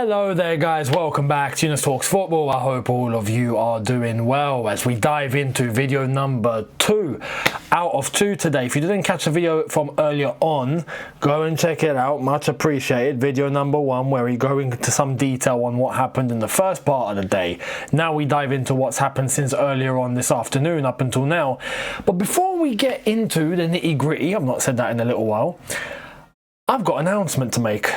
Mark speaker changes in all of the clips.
Speaker 1: Hello there guys, welcome back to Younes Talks Football. I hope all of you are doing well as we dive into video number 2 out of 2 today. If you didn't catch the video from earlier on, go and check it out, much appreciated. Video number 1 where we go into some detail on what happened in the first part of the day. Now we dive into what's happened since earlier on this afternoon up until now. But before we get into the nitty gritty, I've not said that in a little while, I've got an announcement to make.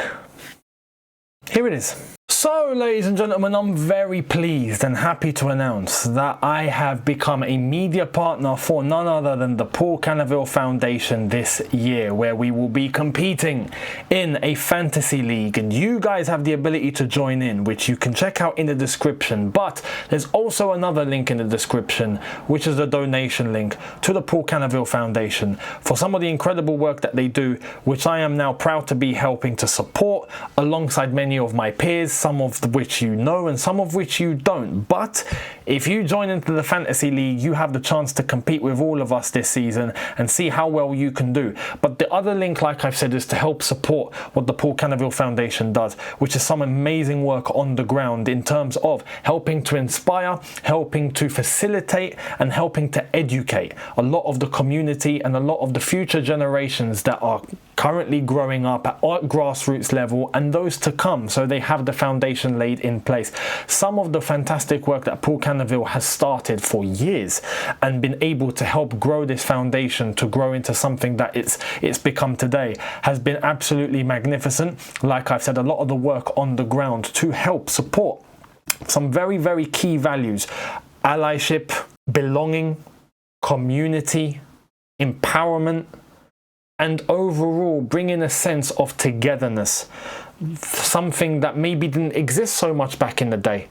Speaker 1: Here it is. So, ladies and gentlemen, I'm very pleased and happy to announce that I have become a media partner for none other than the Paul Cannaville Foundation this year, where we will be competing in a fantasy league, and you guys have the ability to join in, which you can check out in the description. But there's also another link in the description, which is the donation link to the Paul Cannaville Foundation for some of the incredible work that they do, which I am now proud to be helping to support alongside many of my peers, some of which you know and some of which you don't. But if you join into the fantasy league, you have the chance to compete with all of us this season and see how well you can do. But the other link, like I've said, is to help support what the Paul Cannaville Foundation does, which is some amazing work on the ground in terms of helping to inspire, helping to facilitate and helping to educate a lot of the community and a lot of the future generations that are currently growing up at grassroots level and those to come, so they have the foundation laid in place. Some of the fantastic work that Paul Cannaville has started for years and been able to help grow this foundation to grow into something that it's become today has been absolutely magnificent. Like I've said, a lot of the work on the ground to help support some very key values: allyship, belonging, community, empowerment, and overall bringing a sense of togetherness, something that maybe didn't exist so much back in the day,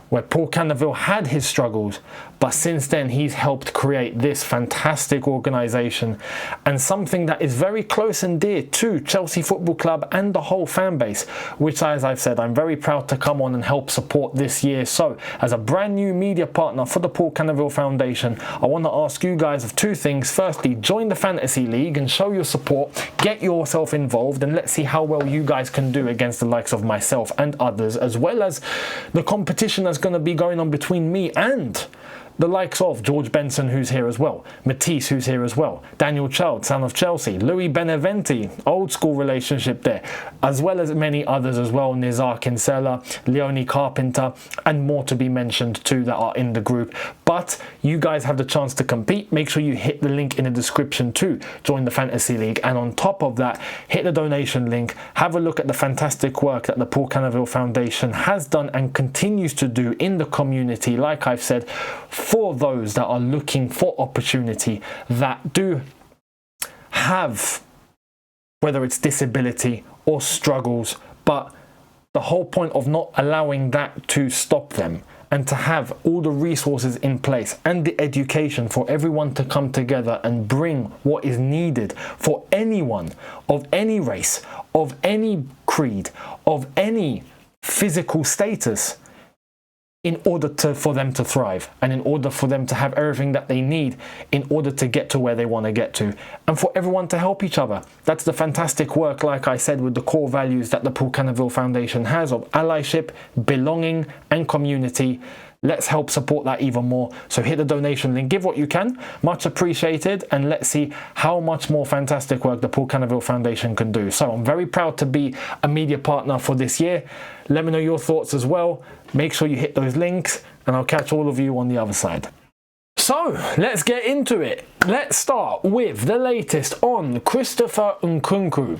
Speaker 1: where Paul Cannaville had his struggles, but since then he's helped create this fantastic organisation and something that is very close and dear to Chelsea Football Club and the whole fan base, which, as I've said, I'm very proud to come on and help support this year. So, as a brand new media partner for the Paul Cannaville Foundation, I want to ask you guys of 2 things. Firstly, join the fantasy league and show your support, get yourself involved, and let's see how well you guys can do against the likes of myself and others, as well as the competition that's going to be going on between me and the likes of George Benson, who's here as well, Matisse, who's here as well, Daniel Child, son of Chelsea, Louis Beneventi, old school relationship there, as well as many others as well, Nizar Kinsella, Leonie Carpenter, and more to be mentioned too that are in the group. But you guys have the chance to compete. Make sure you hit the link in the description to join the fantasy league, and on top of that, hit the donation link, have a look at the fantastic work that the Paul Cannaville Foundation has done and continues to do in the community, like I've said, for those that are looking for opportunity, that do have, whether it's disability or struggles, but the whole point of not allowing that to stop them, and to have all the resources in place and the education for everyone to come together and bring what is needed for anyone of any race, of any creed, of any physical status, in order for them to thrive and in order for them to have everything that they need in order to get to where they want to get to, and for everyone to help each other. That's the fantastic work, like I said, with the core values that the Paul Cannaville Foundation has of allyship, belonging and community. Let's help support that even more. So hit the donation link, give what you can, much appreciated, and let's see how much more fantastic work the Paul Cannaville Foundation can do. So I'm very proud to be a media partner for this year. Let me know your thoughts as well. Make sure you hit those links, and I'll catch all of you on the other side. So let's get into it. Let's start with the latest on Christopher Nkunku.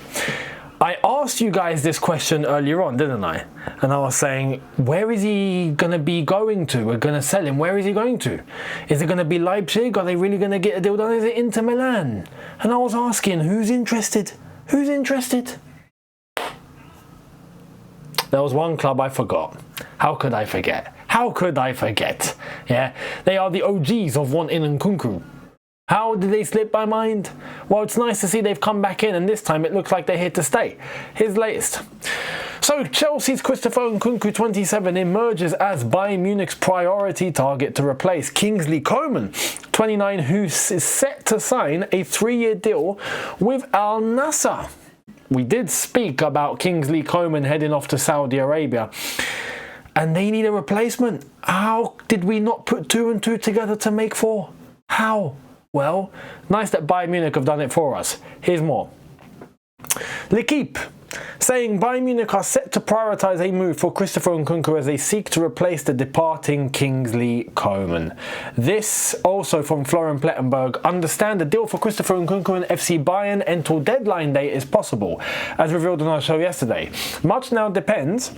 Speaker 1: I asked you guys this question earlier on, didn't I? And I was saying, where is he going to be going to? We're going to sell him. Where is he going to? Is it going to be Leipzig? Are they really going to get a deal done? Is it Inter Milan? And I was asking, who's interested? Who's interested? There was one club I forgot. How could I forget? How could I forget? Yeah, they are the OGs of wanting Nkunku. How did they slip my mind? Well, it's nice to see they've come back in, and this time it looks like they're here to stay. Here's the latest. So Chelsea's Christopher Nkunku, 27, emerges as Bayern Munich's priority target to replace Kingsley Coman, 29, who is set to sign a 3-year deal with Al Nassr. we did speak about Kingsley Coman heading off to Saudi Arabia, and they need a replacement. How did we not put 2 and 2 together to make 4? How? Well, nice that Bayern Munich have done it for us. Here's more. L'Equipe saying Bayern Munich are set to prioritise a move for Christopher Nkunku as they seek to replace the departing Kingsley Coman. This also from Florian Plettenberg. Understand the deal for Christopher Nkunku and FC Bayern until deadline day is possible, as revealed on our show yesterday. Much now depends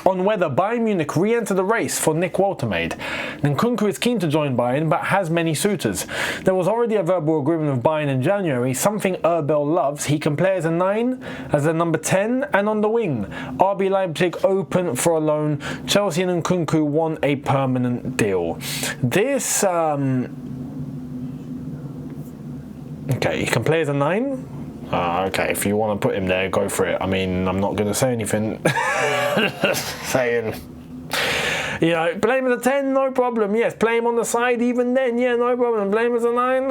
Speaker 1: on whether Bayern Munich re-enter the race for Nick Woltemade. Nkunku is keen to join Bayern but has many suitors. There was already a verbal agreement with Bayern in January, something Erbel loves. He can play as a 9, as a number 10 and on the wing. RB Leipzig open for a loan. Chelsea and Nkunku want a permanent deal. This, okay, he can play as a 9? Okay, if you want to put him there, go for it. I mean, I'm not going to say anything. Saying, you know, play him as a 10, no problem. Yes, play him on the side even then, yeah, no problem. Play him as a 9,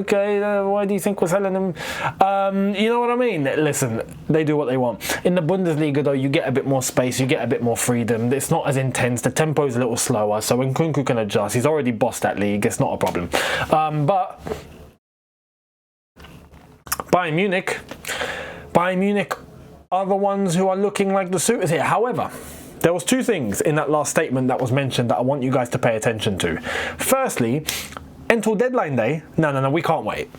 Speaker 1: okay, why do you think we're selling him? You know what I mean? Listen, they do what they want. In the Bundesliga, though, you get a bit more space, you get a bit more freedom. It's not as intense, the tempo is a little slower, so when Nkunku can adjust, he's already bossed that league, it's not a problem. But Bayern Munich are the ones who are looking like the suitors here. However, there was 2 things in that last statement that was mentioned that I want you guys to pay attention to. Firstly, until deadline day, no, we can't wait.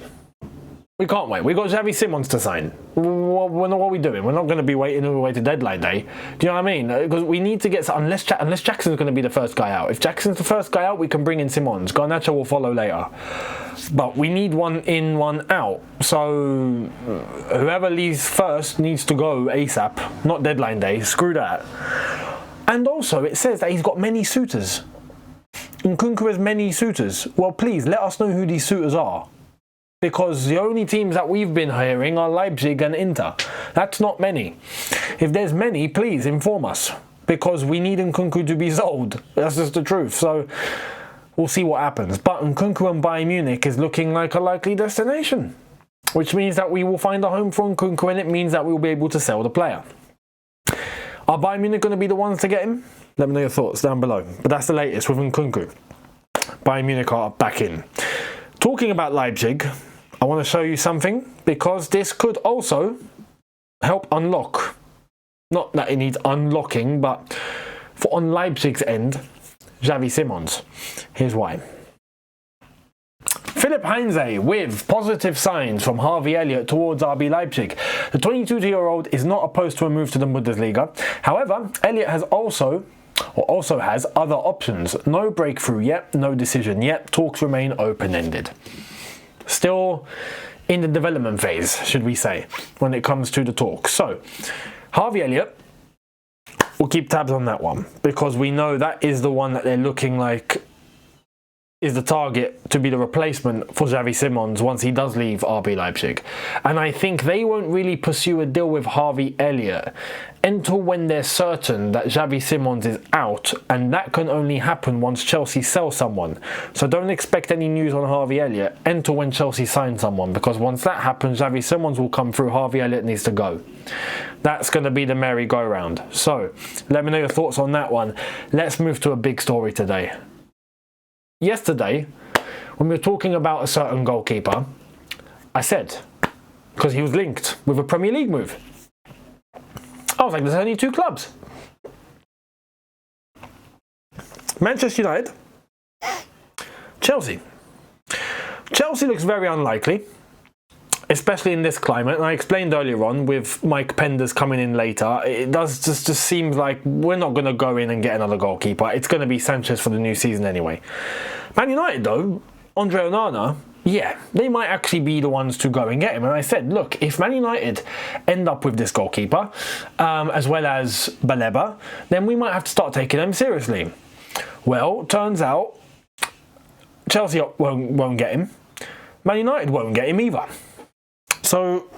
Speaker 1: We can't wait. We got Xavi Simons to sign. What are we doing? We're not going to be waiting all the way to deadline day. Do you know what I mean? Because we need to get... Unless Jackson's going to be the first guy out. If Jackson's the first guy out, we can bring in Simons. Garnacho will follow later. But we need one in, one out. So whoever leaves first needs to go ASAP. Not deadline day. Screw that. And also, it says that he's got many suitors. Nkunku has many suitors. Well, please, let us know who these suitors are. Because the only teams that we've been hearing are Leipzig and Inter. That's not many. If there's many, please inform us. Because we need Nkunku to be sold. That's just the truth. So we'll see what happens. But Nkunku and Bayern Munich is looking like a likely destination. Which means that we will find a home for Nkunku, and it means that we'll be able to sell the player. Are Bayern Munich going to be the ones to get him? Let me know your thoughts down below. But that's the latest with Nkunku. Bayern Munich are back in. Talking about Leipzig, I want to show you something, because this could also help unlock, not that it needs unlocking, but for on Leipzig's end, Xavi Simons. Here's why. Philipp Heinze with positive signs from Harvey Elliott towards RB Leipzig. The 22-year-old is not opposed to a move to the Bundesliga. However, Elliott has also has other options. No breakthrough yet, no decision yet. Talks remain open-ended. Still in the development phase, should we say, when it comes to the talk. So, Harvey Elliott, we'll keep tabs on that one, because we know that is the one that they're looking like is the target to be the replacement for Xavi Simons once he does leave RB Leipzig. And I think they won't really pursue a deal with Harvey Elliott until when they're certain that Xavi Simons is out, and that can only happen once Chelsea sell someone. So don't expect any news on Harvey Elliott until when Chelsea sign someone, because once that happens, Xavi Simons will come through, Harvey Elliott needs to go. That's going to be the merry-go-round. So let me know your thoughts on that one. Let's move to a big story today. Yesterday, when we were talking about a certain goalkeeper, I said, because he was linked with a Premier League move, I was like, there's only 2 clubs. Manchester United, Chelsea. Chelsea looks very unlikely, especially in this climate. And I explained earlier on with Mike Penders coming in later, it does just seems like we're not going to go in and get another goalkeeper. It's going to be Sanchez for the new season anyway. Man United though, Andre Onana, yeah, they might actually be the ones to go and get him. And I said, look, if Man United end up with this goalkeeper, as well as Baleba, then we might have to start taking them seriously. Well, turns out Chelsea won't get him. Man United won't get him either. So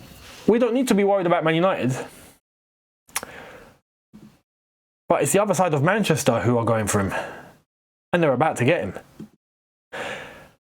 Speaker 1: we don't need to be worried about Man United. But it's the other side of Manchester who are going for him. And they're about to get him.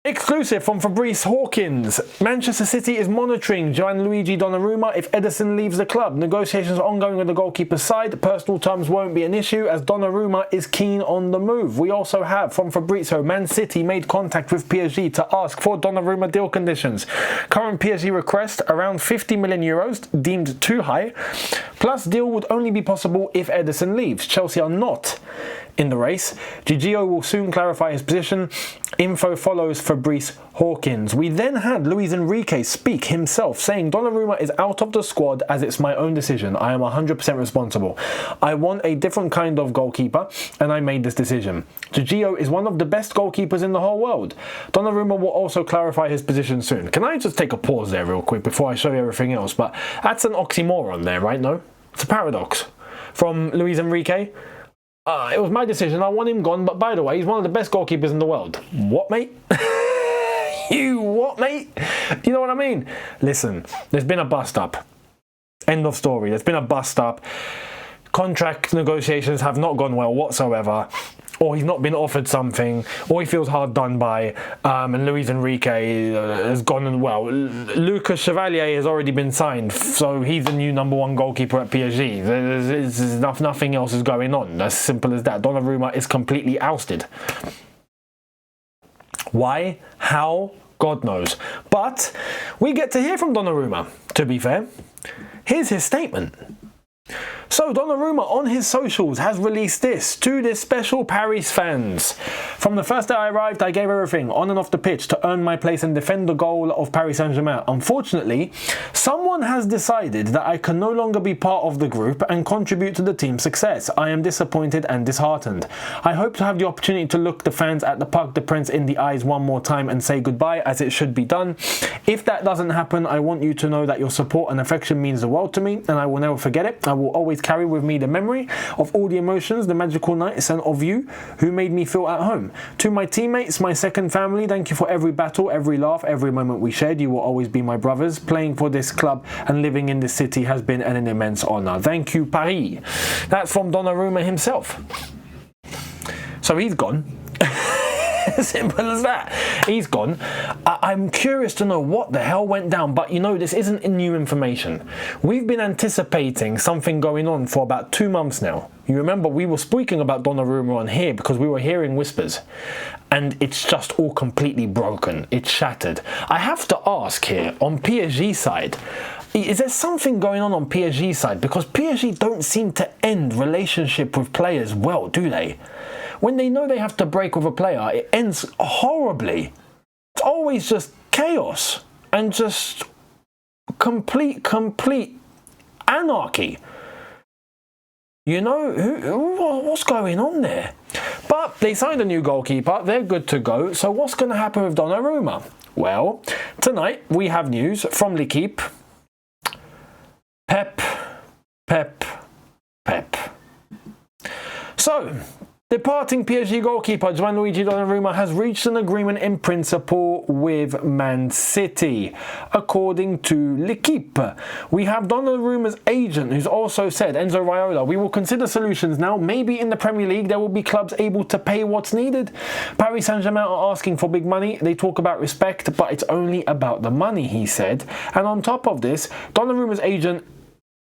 Speaker 1: Exclusive from Fabrice Hawkins. Manchester City is monitoring Gianluigi Donnarumma if Ederson leaves the club. Negotiations are ongoing with the goalkeeper's side. Personal terms won't be an issue as Donnarumma is keen on the move. We also have from Fabrizio, Man City made contact with PSG to ask for Donnarumma deal conditions. Current PSG request around 50 million euros, deemed too high. Plus deal would only be possible if Ederson leaves. Chelsea are not in the race. Gigio will soon clarify his position. Info follows Fabrice Hawkins. We then had Luis Enrique speak himself, saying Donnarumma is out of the squad as it's my own decision. I am 100% responsible. I want a different kind of goalkeeper and I made this decision. Gigio is one of the best goalkeepers in the whole world. Donnarumma will also clarify his position soon. Can I just take a pause there real quick before I show you everything else? But that's an oxymoron there, right? No? It's a paradox. From Luis Enrique. It was my decision, I want him gone, but by the way, he's one of the best goalkeepers in the world. What, mate? You what, mate? You know what I mean? Listen, there's been a bust-up. End of story. There's been a bust-up. Contract negotiations have not gone well whatsoever. Or he's not been offered something, or he feels hard done by, and Luis Enrique has gone, well, Lucas Chevalier has already been signed, so he's the new #1 goalkeeper at PSG. There's nothing else is going on, as simple as that. Donnarumma is completely ousted. Why? How? God knows. But we get to hear from Donnarumma, to be fair. Here's his statement. So Donnarumma on his socials has released this to the special Paris fans. From the first day I arrived, I gave everything on and off the pitch to earn my place and defend the goal of Paris Saint-Germain. Unfortunately, someone has decided that I can no longer be part of the group and contribute to the team's success. I am disappointed and disheartened. I hope to have the opportunity to look the fans at the Parc des Princes in the eyes one more time and say goodbye as it should be done. If that doesn't happen, I want you to know that your support and affection means the world to me and I will never forget it. I will always carry with me the memory of all the emotions, the magical nights, and of you who made me feel at home. To my teammates, my second family, thank you for every battle, every laugh, every moment we shared. You will always be my brothers. Playing for this club and living in this city has been an immense honour. Thank you, Paris. That's from Donnarumma himself. So he's gone. Simple as that. He's gone. I'm curious to know what the hell went down, but you know, this isn't new information. We've been anticipating something going on for about 2 months now. You remember we were speaking about Donnarumma on here because we were hearing whispers, and it's just all completely broken. It's shattered. I have to ask here, on PSG side, is there something going on PSG side? Because PSG don't seem to end relationship with players well, do they? When they know they have to break with a player, it ends horribly. It's always just chaos and just complete anarchy. You know, what's going on there? But they signed a new goalkeeper. They're good to go. So what's going to happen with Donnarumma? Well, tonight we have news from L'Équipe. Pep. So, departing PSG goalkeeper Gianluigi Donnarumma has reached an agreement in principle with Man City, according to L'Équipe. We have Donnarumma's agent who's also said, Enzo Raiola, we will consider solutions now. Maybe in the Premier League there will be clubs able to pay what's needed. Paris Saint-Germain are asking for big money. They talk about respect, but it's only about the money, he said. And on top of this, Donnarumma's agent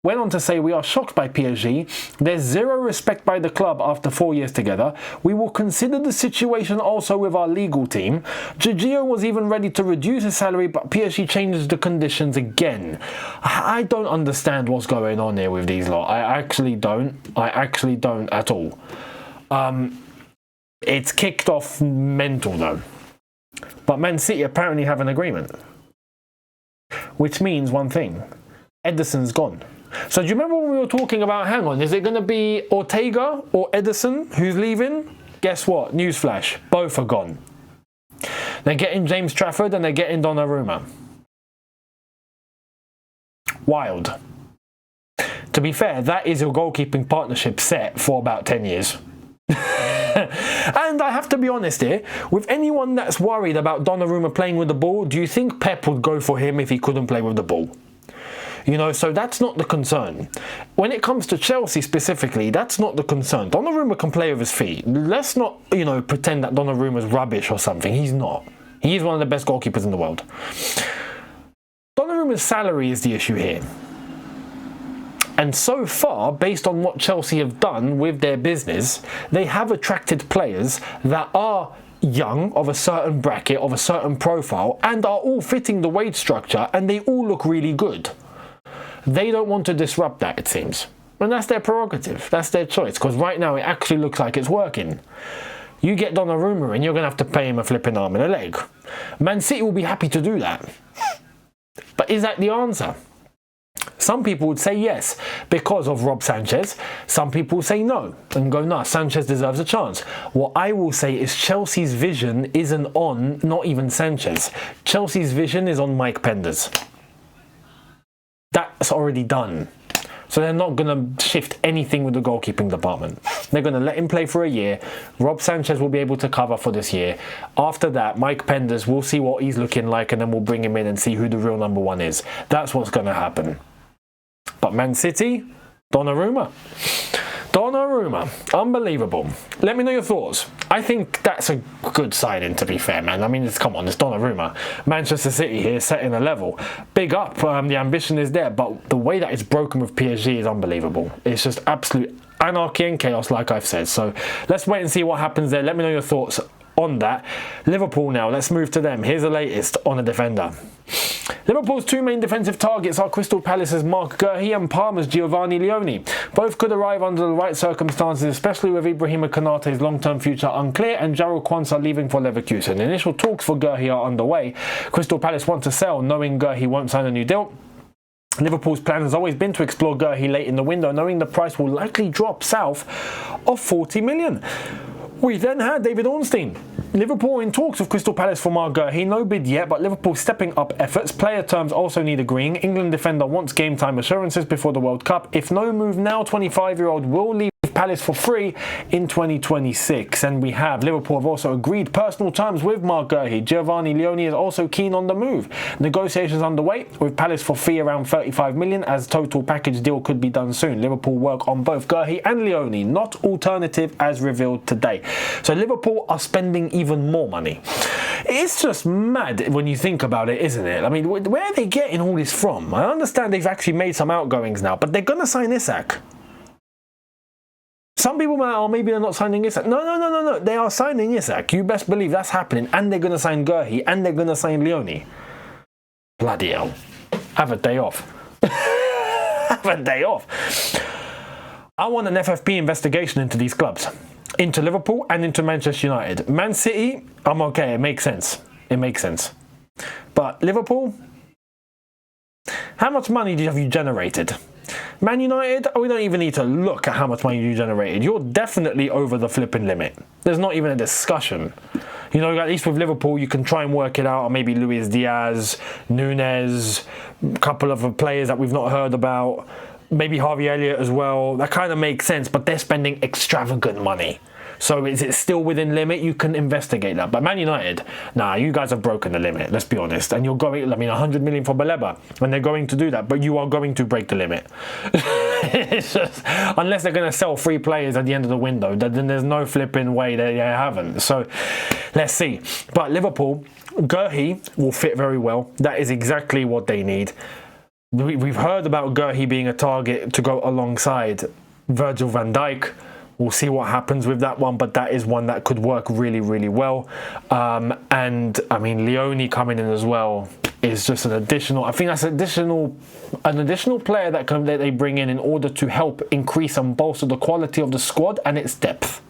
Speaker 1: went on to say, we are shocked by PSG. There's zero respect by the club after 4 years together. We will consider the situation also with our legal team. Gigio was even ready to reduce his salary, but PSG changes the conditions again. I don't understand what's going on here with these lot. I actually don't at all. It's kicked off mental though. But Man City apparently have an agreement. Which means one thing. Ederson's gone. So do you remember when we were talking about, hang on, is it going to be Ortega or Ederson who's leaving? Guess what? Newsflash. Both are gone. They're getting James Trafford and they're getting Donnarumma. Wild. To be fair, that is your goalkeeping partnership set for about 10 years. And I have to be honest here, with anyone that's worried about Donnarumma playing with the ball, do you think Pep would go for him if he couldn't play with the ball? You know, so that's not the concern. When it comes to Chelsea specifically, that's not the concern. Donnarumma can play with his feet. Let's not, you know, pretend that Donnarumma's rubbish or something. He's not. He is one of the best goalkeepers in the world. Donnarumma's salary is the issue here. And so far, based on what Chelsea have done with their business, they have attracted players that are young, of a certain bracket, of a certain profile, and are all fitting the wage structure, and they all look really good. They don't want to disrupt that, it seems. And that's their prerogative. That's their choice, because right now it actually looks like it's working. You get Donnarumma and you're going to have to pay him a flipping arm and a leg. Man City will be happy to do that. But is that the answer? Some people would say yes, because of Rob Sanchez. Some people will say no and go, nah, Sanchez deserves a chance. What I will say is Chelsea's vision isn't on, not even Sanchez. Chelsea's vision is on Mike Penders. That's already done. So they're not going to shift anything with the goalkeeping department. They're going to let him play for a year. Rob Sanchez will be able to cover for this year. After that, Mike Penders, we'll see what he's looking like, and then we'll bring him in and see who the real number one is. That's what's going to happen. But Man City, Donnarumma. Donnarumma, unbelievable. Let me know your thoughts. I think that's a good signing, to be fair, man. I mean, come on, it's Donnarumma. Manchester City here setting a level. Big up, the ambition is there, but the way that it's broken with PSG is unbelievable. It's just absolute anarchy and chaos, like I've said. So let's wait and see what happens there. Let me know your thoughts on that. Liverpool now, let's move to them. Here's the latest on a defender. Liverpool's two main defensive targets are Crystal Palace's Marc Guehi and Parma's Giovanni Leone. Both could arrive under the right circumstances, especially with Ibrahima Konate's long-term future unclear and Jarrell Quansah leaving for Leverkusen. Initial talks for Guehi are underway. Crystal Palace want to sell, knowing Guehi won't sign a new deal. Liverpool's plan has always been to explore Guehi late in the window, knowing the price will likely drop south of 40 million. We then had David Ornstein. Liverpool in talks with Crystal Palace for Marc Guehi. No bid yet, but Liverpool stepping up efforts. Player terms also need agreeing. England defender wants game time assurances before the World Cup. If no move now, 25-year-old will leave Palace for free in 2026. And we have Liverpool have also agreed personal terms with Marc Guehi. Giovanni Leone is also keen on the move. Negotiations underway with Palace for fee around 35 million, as total package deal could be done soon. Liverpool work on both Guehi and Leone, not alternative as revealed today. So Liverpool are spending even more money. It's just mad when you think about it, isn't it? I mean, where are they getting all this from? I understand they've actually made some outgoings now, but they're going to sign Isak. Some people might, oh, maybe they're not signing Isak. No. They are signing Isak. You best believe that's happening. And they're going to sign Guehi. And they're going to sign Leone. Bloody hell. Have a day off. Have a day off. I want an FFP investigation into these clubs. Into Liverpool and into Manchester United. Man City, I'm okay. It makes sense. It makes sense. But Liverpool, how much money have you generated? Man United, we don't even need to look at how much money you generated. You're definitely over the flipping limit. There's not even a discussion. You know, at least with Liverpool, you can try and work it out. Or maybe Luis Diaz, Nunes, a couple of players that we've not heard about. Maybe Harvey Elliott as well. That kind of makes sense, but they're spending extravagant money. So is it still within limit? You can investigate that. But Man United, nah, you guys have broken the limit, let's be honest. And you're going, I mean, 100 million for Baleba, and they're going to do that, but you are going to break the limit. It's just, unless they're going to sell 3 players at the end of the window, then there's no flipping way they haven't. So let's see. But Liverpool, Guehi will fit very well. That is exactly what they need. We've heard about Guehi being a target to go alongside Virgil van Dijk. We'll see what happens with that one, but that is one that could work really, really well. And I mean, Leone coming in as well is just an additional. I think that's an additional player that they bring in order to help increase and bolster the quality of the squad and its depth,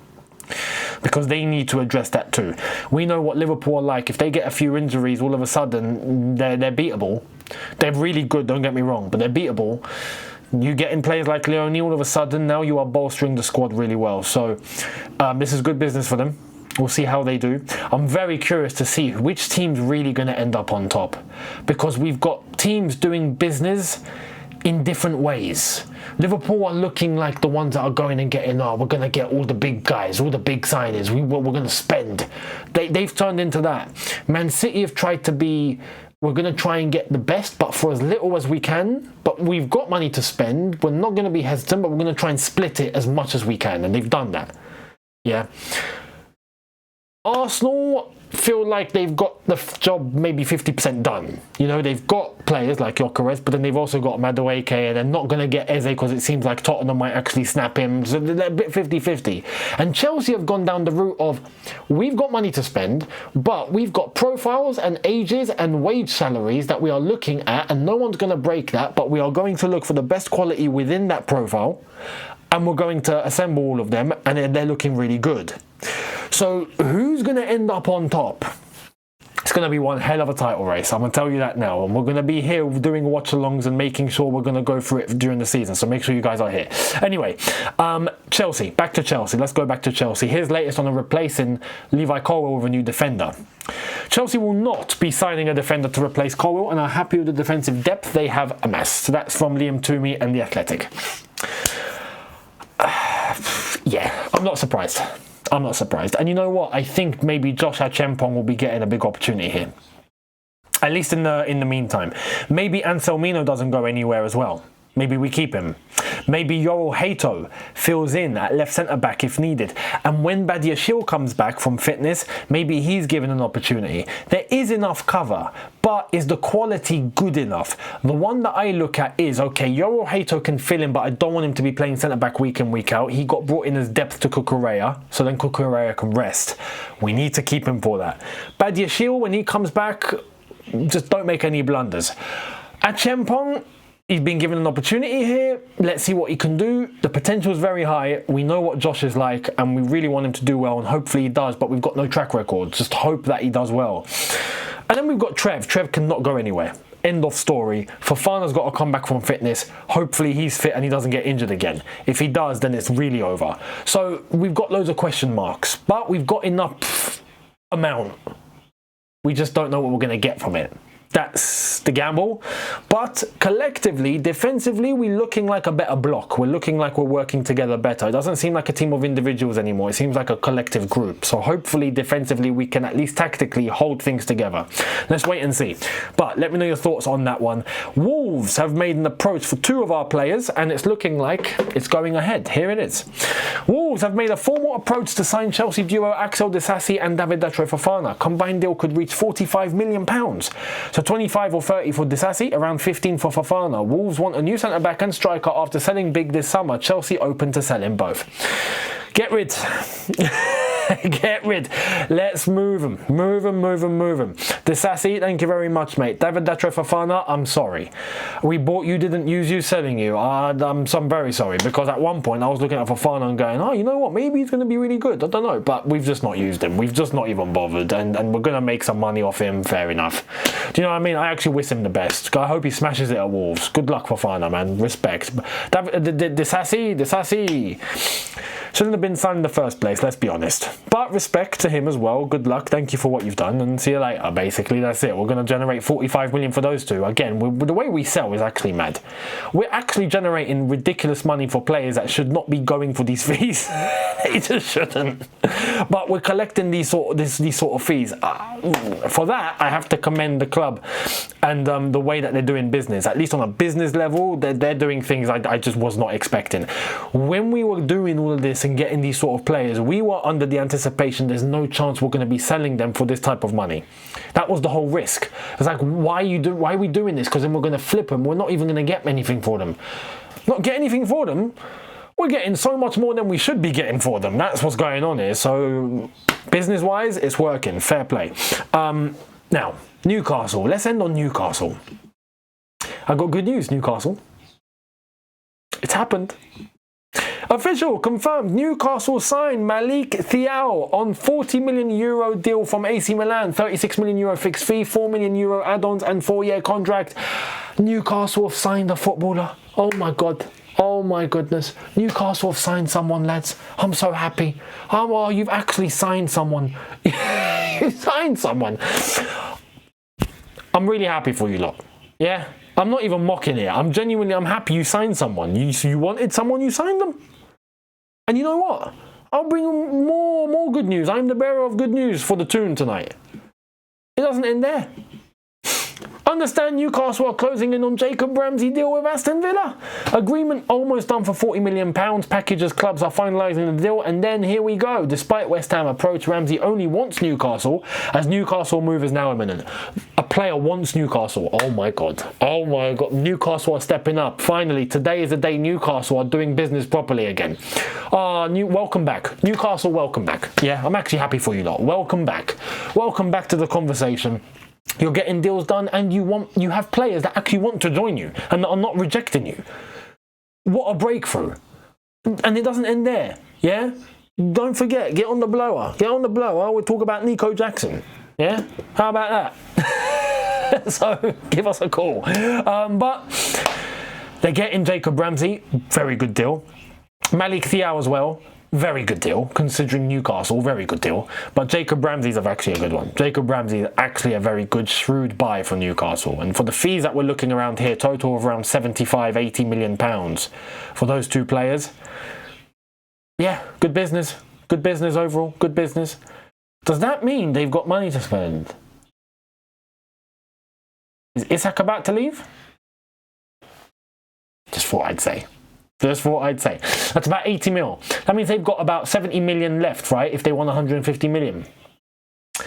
Speaker 1: because they need to address that too. We know what Liverpool are like. If they get a few injuries, all of a sudden they're beatable. They're really good, don't get me wrong, but they're beatable. You get in players like Leone, all of a sudden now you are bolstering the squad really well. So this is good business for them. We'll see how they do. I'm very curious to see which team's really going to end up on top, because we've got teams doing business in different ways. Liverpool are looking like the ones that are going and getting, we're going to get all the big guys, all the big signings, we're going to spend. They've turned into that. Man City have tried to be, we're going to try and get the best, but for as little as we can. But we've got money to spend. We're not going to be hesitant, but we're going to try and split it as much as we can. And they've done that. Yeah. Arsenal feel like they've got the job maybe 50% done. You know, they've got players like Gyökeres, but then they've also got Madueke, and they're not going to get Eze because it seems like Tottenham might actually snap him. So they're a bit 50-50. And Chelsea have gone down the route of, we've got money to spend, but we've got profiles and ages and wage salaries that we are looking at, and no one's going to break that, but we are going to look for the best quality within that profile, and we're going to assemble all of them, and they're looking really good. So who's going to end up on top? It's going to be one hell of a title race. I'm going to tell you that now. And we're going to be here doing watch-alongs and making sure we're going to go through it during the season. So make sure you guys are here. Anyway, Chelsea. Back to Chelsea. Let's go back to Chelsea. Here's latest on replacing Levi Colwill with a new defender. Chelsea will not be signing a defender to replace Colwill and are happy with the defensive depth they have amassed. So that's from Liam Toomey and The Athletic. Yeah, I'm not surprised. I'm not surprised. And you know what? I think maybe Josh Achampong will be getting a big opportunity here. At least in the meantime. Maybe Anselmino doesn't go anywhere as well. Maybe we keep him. Maybe Yoel Hato fills in at left centre-back if needed. And when Badiashile comes back from fitness, maybe he's given an opportunity. There is enough cover, but is the quality good enough? The one that I look at is, okay, Yoel Hato can fill in, but I don't want him to be playing centre-back week in, week out. He got brought in as depth to Cucurella, so then Cucurella can rest. We need to keep him for that. Badiashile, when he comes back, just don't make any blunders. Achampong, he's been given an opportunity here. Let's see what he can do. The potential is very high. We know what Josh is like, and we really want him to do well, and hopefully he does, but we've got no track record. Just hope that he does well. And then we've got Trev. Trev cannot go anywhere. End of story. Fofana's got to come back from fitness. Hopefully he's fit and he doesn't get injured again. If he does, then it's really over. So we've got loads of question marks, but we've got enough amount. We just don't know what we're going to get from it. That's the gamble. But collectively, defensively, we're looking like a better block. We're looking like we're working together better. It doesn't seem like a team of individuals anymore. It seems like a collective group. So hopefully, defensively, we can at least tactically hold things together. Let's wait and see. But let me know your thoughts on that one. Wolves have made an approach for 2 of our players, and it's looking like it's going ahead. Here it is. Wolves have made a formal approach to sign Chelsea duo Axel Disasi and David Datro Fofana. Combined deal could reach £45 million. So 25 or 30 for Disasi, around 15 for Fofana. Wolves want a new centre-back and striker after selling big this summer. Chelsea open to selling both. Get rid. Get rid. Let's move them. Move them, move them, move them. Disasi, thank you very much, mate. David Datro Fofana, I'm sorry. We bought you, didn't use you, selling you. I'm very sorry, because at one point I was looking at Fofana and going, oh, you know what, maybe he's going to be really good. I don't know, but we've just not used him. We've just not even bothered, and we're going to make some money off him, fair enough. Do you know what I mean? I actually wish him the best. I hope he smashes it at Wolves. Good luck, Fofana, man. Respect. Disasi. Shouldn't have been signed in the first place, let's be honest. But respect to him as well. Good luck. Thank you for what you've done, and see you later. Basically, that's it. We're going to generate 45 million for those 2. Again, the way we sell is actually mad. We're actually generating ridiculous money for players that should not be going for these fees. They just shouldn't. But we're collecting these sort of fees. For that, I have to commend the club and the way that they're doing business. At least on a business level, they're doing things I just was not expecting. When we were doing all of this and getting these sort of players, we were under the anticipation there's no chance we're going to be selling them for this type of money. That was the whole risk. It's like, why are we doing this? Because then we're going to flip them. We're not even going to get anything for them. Not get anything for them? We're getting so much more than we should be getting for them. That's what's going on here. So business-wise, it's working. Fair play. Now, Newcastle. Let's end on Newcastle. I got good news, Newcastle. It's happened. Official, confirmed, Newcastle signed Malik Thiaw on €40 million deal from AC Milan, €36 million fixed fee, €4 million add-ons and 4-year contract. Newcastle have signed a footballer. Oh my God. Oh my goodness. Newcastle have signed someone, lads. I'm so happy. Oh, you've actually signed someone. You signed someone. I'm really happy for you lot. Yeah? I'm not even mocking it. I'm happy you signed someone. You wanted someone, you signed them. And you know what? I'll bring more good news. I'm the bearer of good news for the tune tonight. It doesn't end there. Understand Newcastle are closing in on Jacob Ramsey deal with Aston Villa. Agreement almost done for £40 million. Packages clubs are finalising the deal, and then here we go. Despite West Ham approach, Ramsey only wants Newcastle, as Newcastle move is now imminent. A player wants Newcastle. Oh my God. Oh my God. Newcastle are stepping up. Finally, today is the day Newcastle are doing business properly again. Welcome back. Newcastle, welcome back. Yeah, I'm actually happy for you lot. Welcome back. Welcome back to the conversation. You're getting deals done, and you have players that actually want to join you and that are not rejecting you. What a breakthrough. And it doesn't end there, yeah? Don't forget, get on the blower. Get on the blower. We'll talk about Nico Jackson, yeah? How about that? So, give us a call. But they're getting Jacob Ramsey, very good deal. Malik Thiaw as well. Very good deal, considering Newcastle, very good deal. But Jacob Ramsey's actually a good one. Jacob Ramsey is actually a very good, shrewd buy for Newcastle. And for the fees that we're looking around here, total of around 75, 80 million pounds for those two players. Yeah, good business. Good business overall, good business. Does that mean they've got money to spend? Is Isak about to leave? Just thought I'd say. That's what I'd say. That's about 80 mil. That means they've got about 70 million left, right? If they want 150 million. I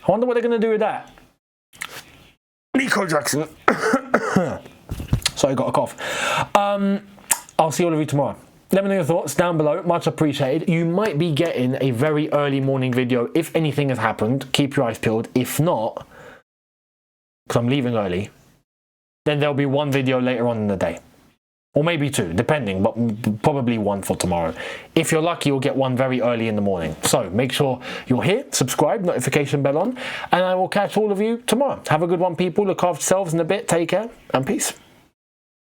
Speaker 1: wonder what they're going to do with that. Nico Jackson. Sorry, I got a cough. I'll see all of you tomorrow. Let me know your thoughts down below. Much appreciated. You might be getting a very early morning video if anything has happened. Keep your eyes peeled. If not, because I'm leaving early, then there'll be one video later on in the day. Or maybe two, depending, but probably one for tomorrow. If you're lucky, you'll get one very early in the morning. So make sure you're here, subscribe, notification bell on, and I will catch all of you tomorrow. Have a good one, people. Look after yourselves in a bit. Take care, and peace.